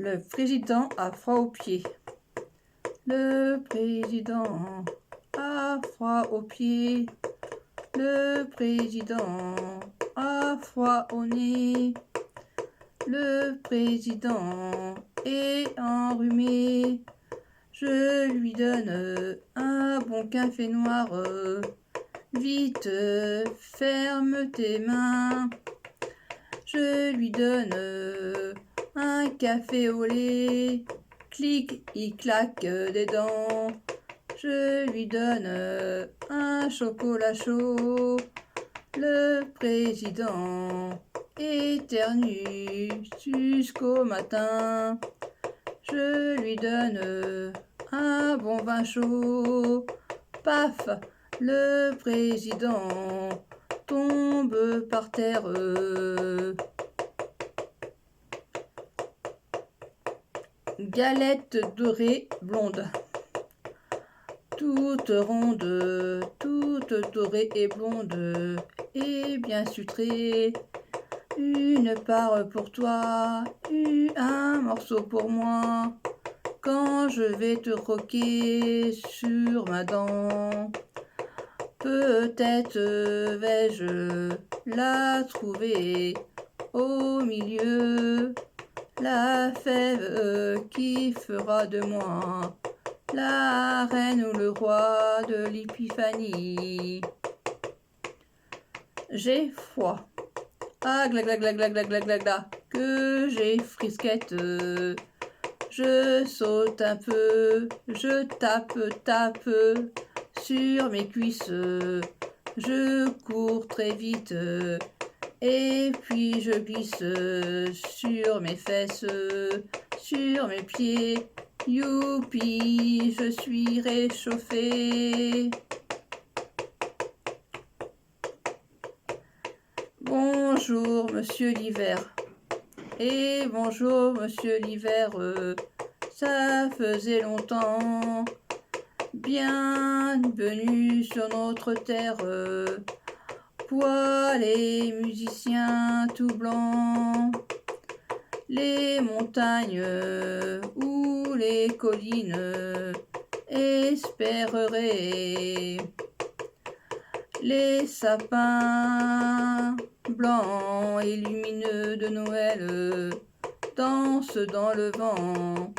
Le président a froid aux pieds. Le président a froid aux pieds. Le président a froid au nez. Le président est enrhumé. Je lui donne un bon café noir. Vite, ferme tes mains. Je lui donne un café au lait. Clic, il claque des dents. Je lui donne un chocolat chaud. Le président éternue jusqu'au matin. Je lui donne un bon vin chaud. Paf, le président tombe par terre. Galette dorée blonde. Toute ronde, toute dorée et blonde, et bien sucrée. Une part pour toi, un morceau pour moi. Quand je vais te croquer sur ma dent, peut-être vais-je la trouver au milieu. La fève qui fera de moi la reine ou le roi de l'épiphanie. J'ai froid. Ah, gla gla gla gla gla gla gla gla, que j'ai frisquette. Je saute un peu, je tape sur mes cuisses. Je cours très vite et puis je glisse sur mes fesses, sur mes pieds. Youpi, je suis réchauffée. Bonjour, monsieur l'hiver. Et bonjour, monsieur l'hiver. Ça faisait longtemps. Bienvenue sur notre terre. Poil et musiciens tout blancs. Les montagnes ou les collines espéreraient. Les sapins blancs et lumineux de Noël dansent dans le vent.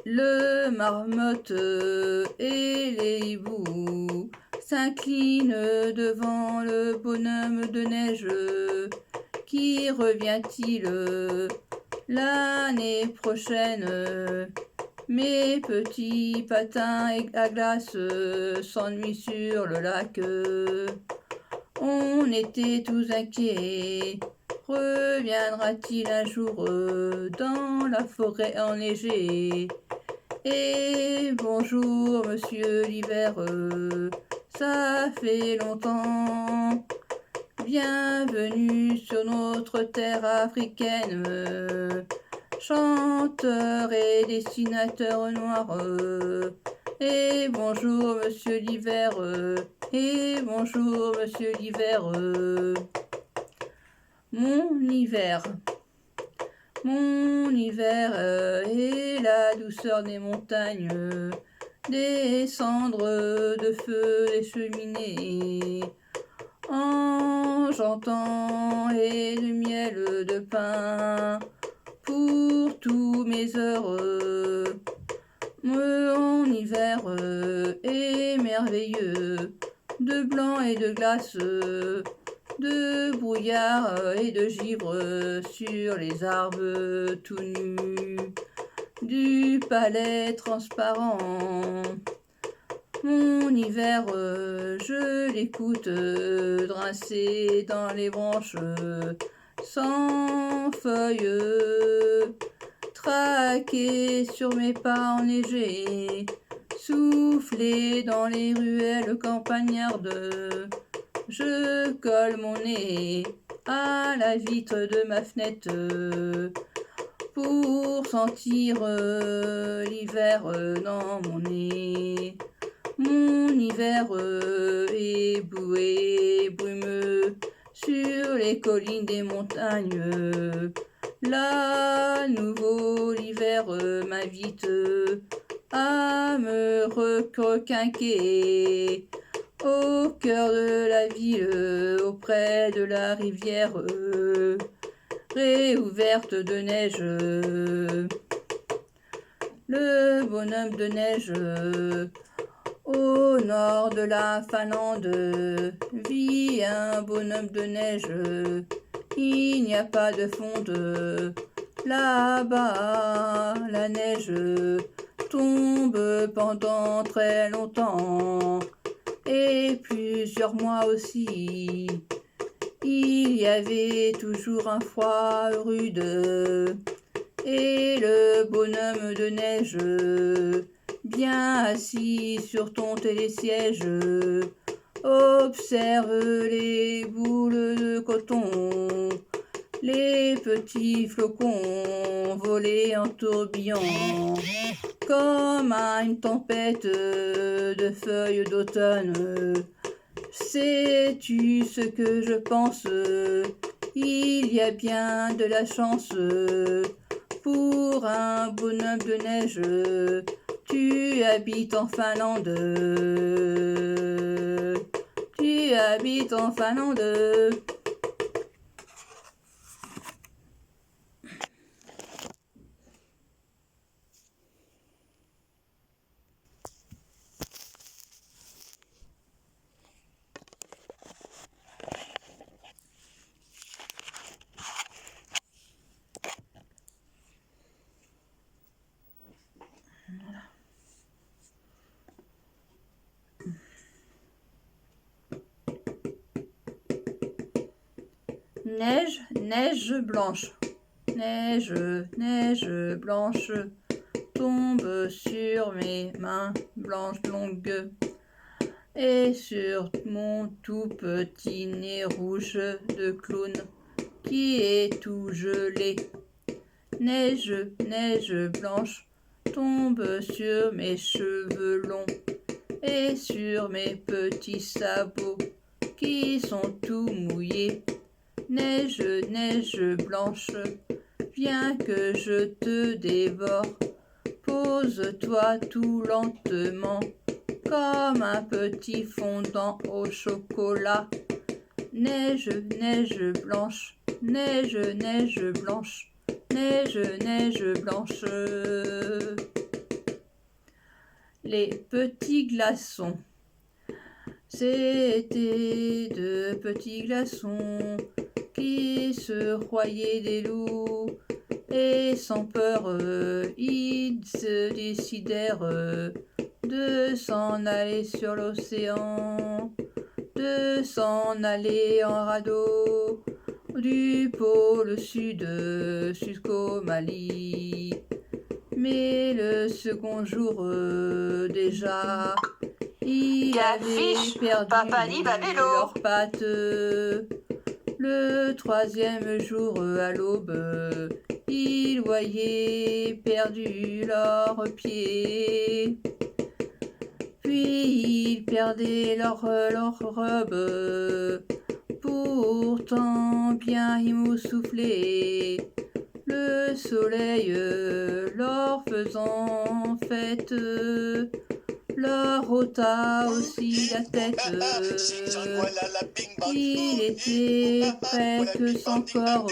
Le marmotte et les hiboux s'inclinent devant le bonhomme de neige. Qui revient-il l'année prochaine? Mes petits patins à glace s'ennuient sur le lac. On était tous inquiets. Reviendra-t-il un jour dans la forêt enneigée? Et bonjour, monsieur l'hiver, ça fait longtemps. Bienvenue sur notre terre africaine. Chanteur et dessinateur noir. Et bonjour, monsieur l'hiver. Et bonjour, monsieur l'hiver. Mon hiver. Mon hiver est la douceur des montagnes, des cendres de feu des cheminées, en j'entends et du miel de pain pour tous mes heures. Mon hiver est merveilleux, de blanc et de glace, de brouillard et de givre sur les arbres tout nus du palais transparent. Mon hiver, je l'écoute drincer dans les branches sans feuilles, traquer sur mes pas enneigés, souffler dans les ruelles campagnardes. Je colle mon nez à la vitre de ma fenêtre pour sentir l'hiver dans mon nez. Mon hiver est boueux, brumeux sur les collines des montagnes. Là, nouveau l'hiver m'invite à me requinquer au cœur de la ville, auprès de la rivière réouverte de neige. Le bonhomme de neige au nord de la Finlande vit un bonhomme de neige. Il n'y a pas de fonte là-bas. La neige tombe pendant très longtemps et plusieurs mois aussi. Il y avait toujours un froid rude et le bonhomme de neige, bien assis sur ton télésiège, observe les boules de coton, les petits flocons voler en tourbillon, comme à une tempête de feuilles d'automne. Sais-tu ce que je pense? Il y a bien de la chance pour un bonhomme de neige. Tu habites en Finlande. Tu habites en Finlande. Neige, neige blanche. Neige, neige blanche tombe sur mes mains blanches longues et sur mon tout petit nez rouge de clown qui est tout gelé. Neige, neige blanche tombe sur mes cheveux longs et sur mes petits sabots qui sont tout mouillés. Neige, neige blanche, viens que je te dévore. Pose-toi tout lentement, comme un petit fondant au chocolat. Neige, neige blanche, neige, neige blanche, neige, neige blanche. Les petits glaçons. C'était de petits glaçons qui se royaient des loups et sans peur ils se décidèrent de s'en aller sur l'océan, de s'en aller en radeau du pôle sud jusqu'au Mali. Mais le second jour déjà, ils avaient perdu leurs pattes. Le troisième jour à l'aube, ils voyaient perdu leurs pieds. Puis ils perdaient leur robe, pourtant bien émoussoufflée. Le soleil leur faisant fête, leur ôta aussi la tête. Il était presque sans corps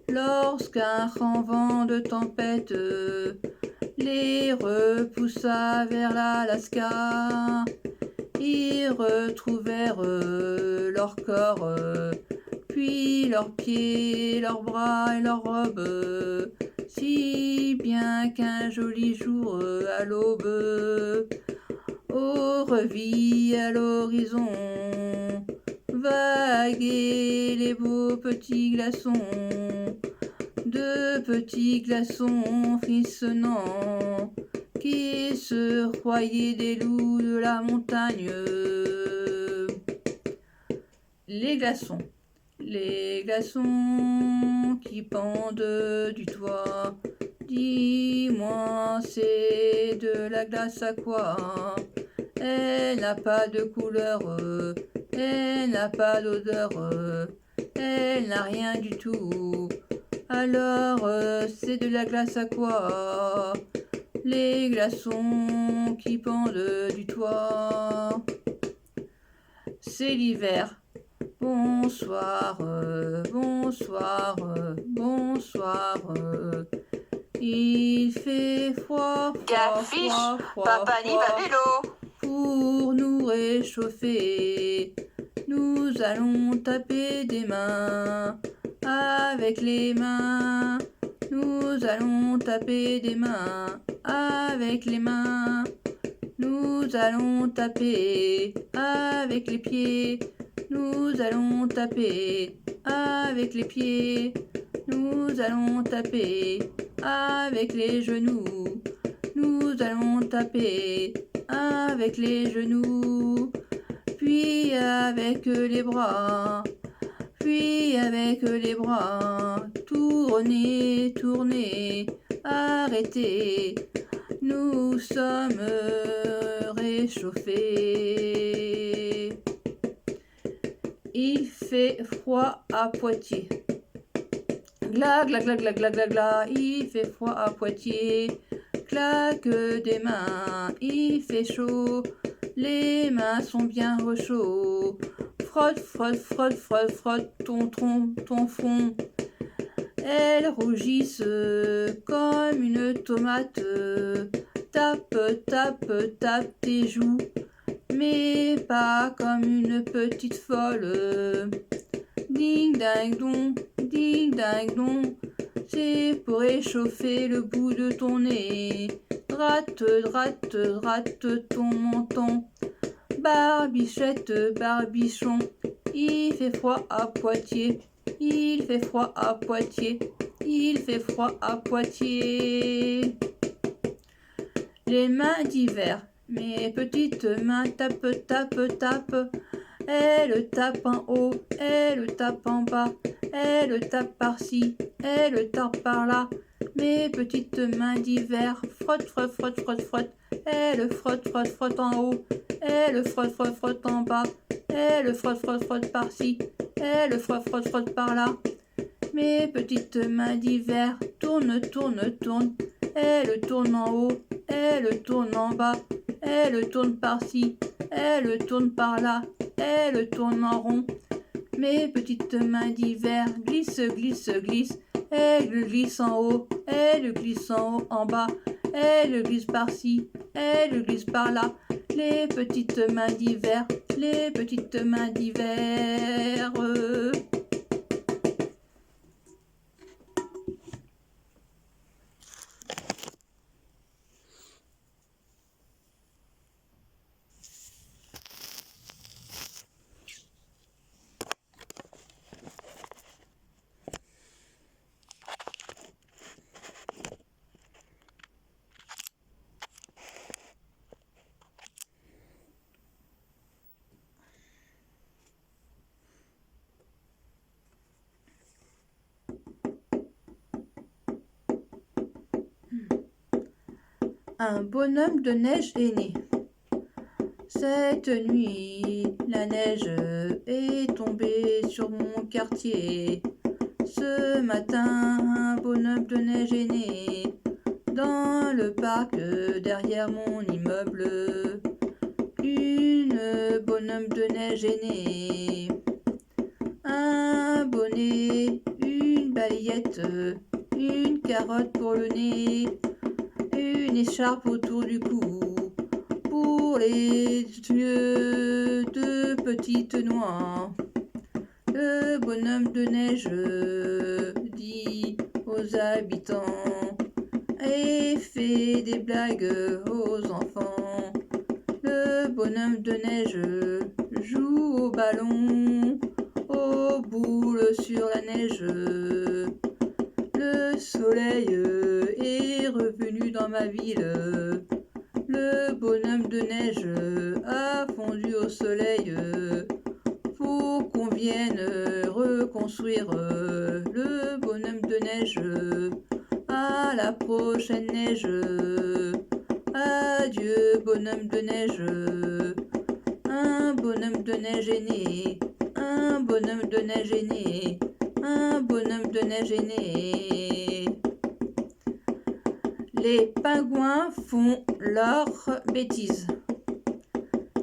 lorsqu'un grand vent de tempête les repoussa vers l'Alaska. Ils retrouvèrent leur corps, puis leurs pieds, leurs bras et leurs robes, si bien qu'un joli jour à l'aube, au revit à l'horizon, vaguer les beaux petits glaçons, de petits glaçons frissonnants, qui se royaient des loups de la montagne. Les glaçons qui pendent du toit. Dis-moi, c'est de la glace à quoi? Elle n'a pas de couleur, elle n'a pas d'odeur, elle n'a rien du tout. Alors, c'est de la glace à quoi? Les glaçons qui pendent du toit. C'est l'hiver. Bonsoir, bonsoir, bonsoir. Il fait froid, froid, froid, Papa Ni va vélo. Pour nous réchauffer, nous allons taper des mains. Avec les mains, nous allons taper des mains. Avec les mains, nous allons taper. Avec les pieds, nous allons taper. Avec les pieds, nous allons taper. Avec les genoux, nous allons taper. Avec les genoux, puis avec les bras. Puis avec les bras, tournez, tournez, arrêtez, nous sommes réchauffés. Il fait froid à Poitiers. Gla, gla, gla, gla, gla, gla, gla, il fait froid à Poitiers. Claque des mains, il fait chaud, les mains sont bien au chaud. Frotte, frotte, frotte, frotte, frotte ton tronc, ton front. Elles rougissent comme une tomate. Tape, tape, tape tes joues, mais pas comme une petite folle. Ding ding dong, c'est pour réchauffer le bout de ton nez. Dratte, dratte, dratte ton menton. Barbichette, barbichon, il fait froid à Poitiers, il fait froid à Poitiers, il fait froid à Poitiers. Les mains d'hiver, mes petites mains tapent, tapent, tapent. Elles tapent en haut, elles tapent en bas, elles tapent par-ci, elles tapent par-là. Mes petites mains d'hiver frottent, frottent, frottent, frottent, frottent. Elles frottent, frottent, frottent en haut, elles frottent, frottent, frottent en bas, elles frottent, frottent, frottent par-ci, elles frottent, frottent, frottent par-là. Mes petites mains d'hiver tournent, tournent, tournent. Elles tournent en haut, elles tournent en bas, elles tournent par-ci, elles tournent par-là, elles tournent en rond. Mes petites mains d'hiver glissent, glissent, glissent. Elles glissent en haut, elles glissent en haut, en bas, elles glissent par-ci, elles glissent par-là. Les petites mains d'hiver, les petites mains d'hiver. Un bonhomme de neige est né. Cette nuit, la neige est tombée sur mon quartier. Ce matin, un bonhomme de neige est né. Dans le parc derrière mon immeuble, une bonhomme de neige est née. Un bonnet, une balayette, une carotte pour le nez, une écharpe autour du cou, pour les yeux, deux petites noix. Le bonhomme de neige dit aux habitants et fait des blagues aux enfants. Le bonhomme de neige joue au ballon, aux boules sur la neige. Le soleil est revenu dans ma ville. Le bonhomme de neige a fondu au soleil. Faut qu'on vienne reconstruire le bonhomme de neige. À la prochaine neige. Adieu bonhomme de neige. Un bonhomme de neige est né. Un bonhomme de neige est né. un bonhomme de neige est né. Les pingouins font leurs bêtises.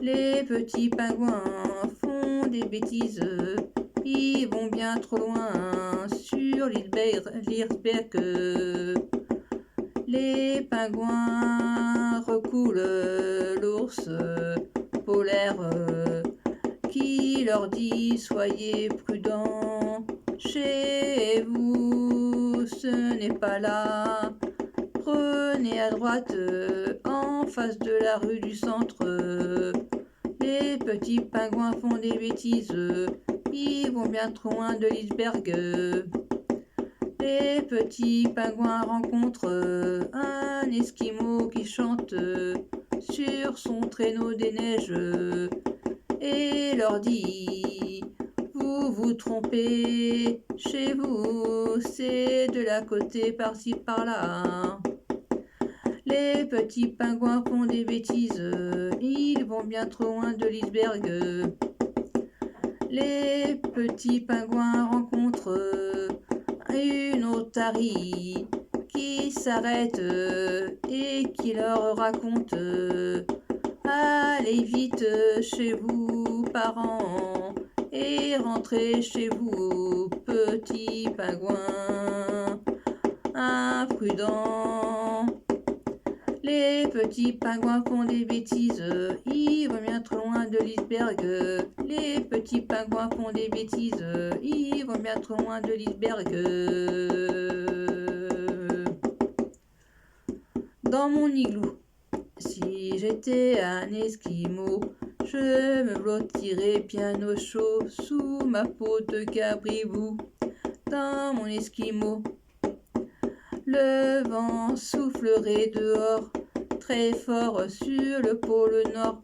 Les petits pingouins font des bêtises. Ils vont bien trop loin sur l'iceberg. Les pingouins recoulent l'ours polaire qui leur dit soyez prudents. Chez vous, ce n'est pas là. Prenez à droite en face de la rue du centre. Les petits pingouins font des bêtises. Ils vont bien trop loin de l'iceberg. Les petits pingouins rencontrent un esquimau qui chante sur son traîneau des neiges et leur dit vous vous trompez, chez vous c'est de la côté par-ci par-là. Les petits pingouins font des bêtises, ils vont bien trop loin de l'iceberg. Les petits pingouins rencontrent une otarie qui s'arrête et qui leur raconte allez vite chez vous parents et rentrez chez vous petits pingouins imprudents. Les petits pingouins font des bêtises, ils vont bien trop loin de l'iceberg. Les petits pingouins font des bêtises, ils vont bien trop loin de l'iceberg. Dans mon igloo, si j'étais un esquimau, je me blottirais bien au chaud sous ma peau de cabribou. Dans mon esquimau, le vent soufflerait dehors, très fort sur le pôle nord.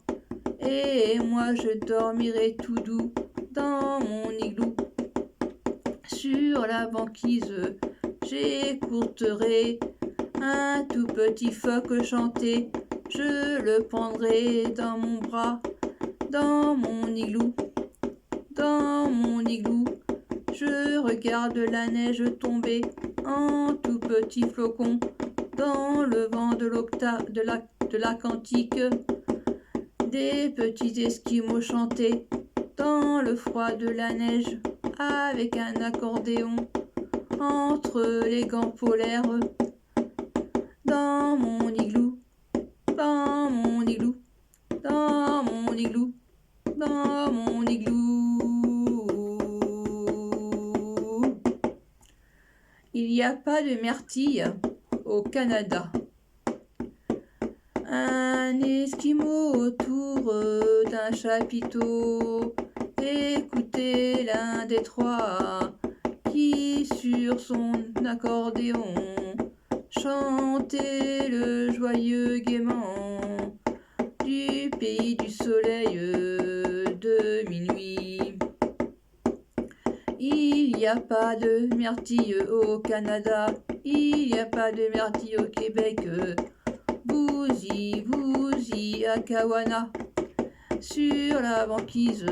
Et moi je dormirais tout doux dans mon igloo. Sur la banquise, j'écouterais un tout petit phoque chanter. Je le prendrais dans mon bras, dans mon igloo. Dans mon igloo, je regarde la neige tomber en tout petits flocons dans le vent de l'Atlantique. Des petits esquimaux chantaient dans le froid de la neige avec un accordéon entre les gants polaires. Dans mon igloo, dans mon igloo, dans mon igloo, dans mon igloo. Il n'y a pas de myrtille au Canada. Un esquimau autour d'un chapiteau écoutait l'un des trois qui sur son accordéon chantait le joyeux gaiement du pays du soleil de minuit. Il n'y a pas de myrtille au Canada, il n'y a pas de myrtille au Québec. Vous-y, à Kawana, sur la banquise,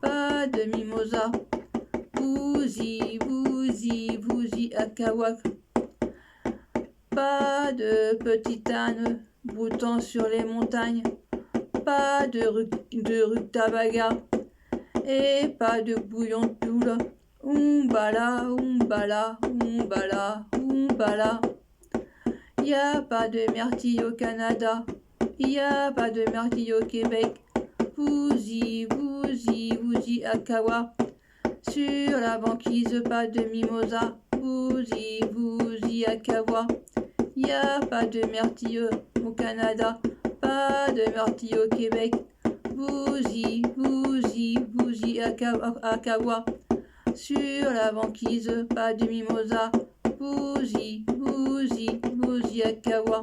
pas de mimosa. Vous-y, à Kawak, pas de petit âne broutant sur les montagnes, pas de rutabaga et pas de bouillon de poule. Umbala, umbala, umbala, umbala. Y a pas de myrtille au Canada, y a pas de myrtille au Québec. Vous-y, à Kawa, sur la banquise, pas de mimosa. Vous-y, à Kawa, y a pas de myrtille au Canada, pas de myrtille au Québec. Vous-y, à Kawa, sur la banquise, pas de mimosa. Vous-y, à Kawa.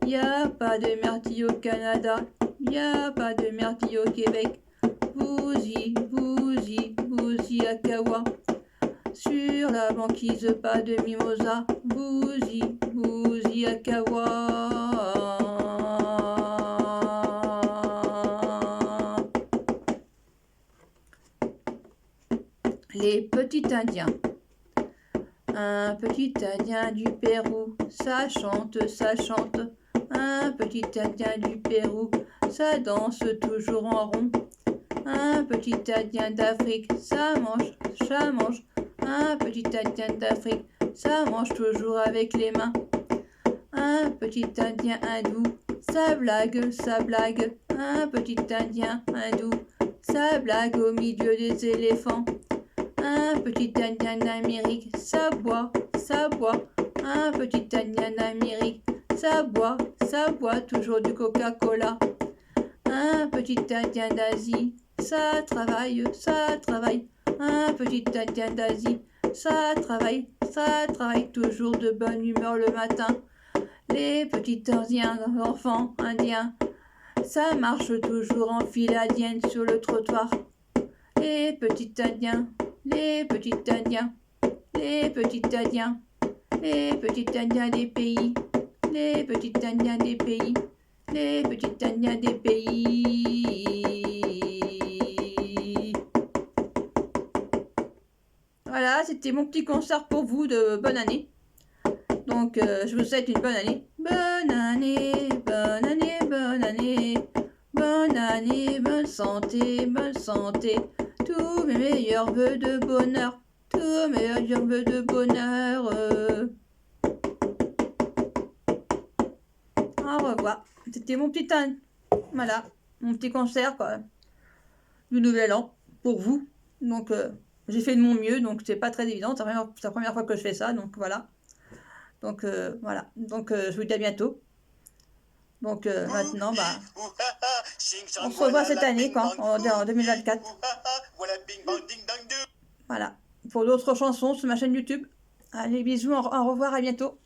Y a pas de myrtille au Canada, y a pas de myrtille au Québec. Vous-y, à Kawa. Sur la banquise, pas de mimosa. Vous-y, à Kawa. Les petits Indiens. Un petit Indien du Pérou, ça chante, ça chante. Un petit Indien du Pérou, ça danse toujours en rond. Un petit Indien d'Afrique, ça mange, ça mange. Un petit Indien d'Afrique, ça mange toujours avec les mains. Un petit Indien hindou, ça blague, ça blague. Un petit Indien hindou, ça blague au milieu des éléphants. Un petit Indien d'Amérique, ça boit, ça boit. Un petit Indien d'Amérique, ça boit toujours du Coca-Cola. Un petit Indien d'Asie, ça travaille, ça travaille. Un petit Indien d'Asie, ça travaille toujours de bonne humeur le matin. Les petits enfants indiens, ça marche toujours en file indienne sur le trottoir. Les petits Indiens, les petits Indiens, les petits Indiens, les petits Indiens des pays, les petits Indiens des pays, les petits Indiens des pays. Voilà, c'était mon petit concert pour vous de bonne année. Donc, je vous souhaite une bonne année. Bonne année, bonne année, bonne année. Bonne année, bonne santé, bonne santé. Tous mes meilleurs vœux de bonheur. Tous mes meilleurs vœux de bonheur. Au revoir. C'était mon petit voilà, mon petit concert quoi, du nouvel an pour vous. Donc, j'ai fait de mon mieux, donc c'est pas très évident. C'est la première fois que je fais ça, donc voilà. Donc voilà, donc je vous dis à bientôt. Donc maintenant, bah, on se revoit cette année, quoi, en 2024. Voilà, pour d'autres chansons sur ma chaîne YouTube. Allez, bisous, au revoir, à bientôt.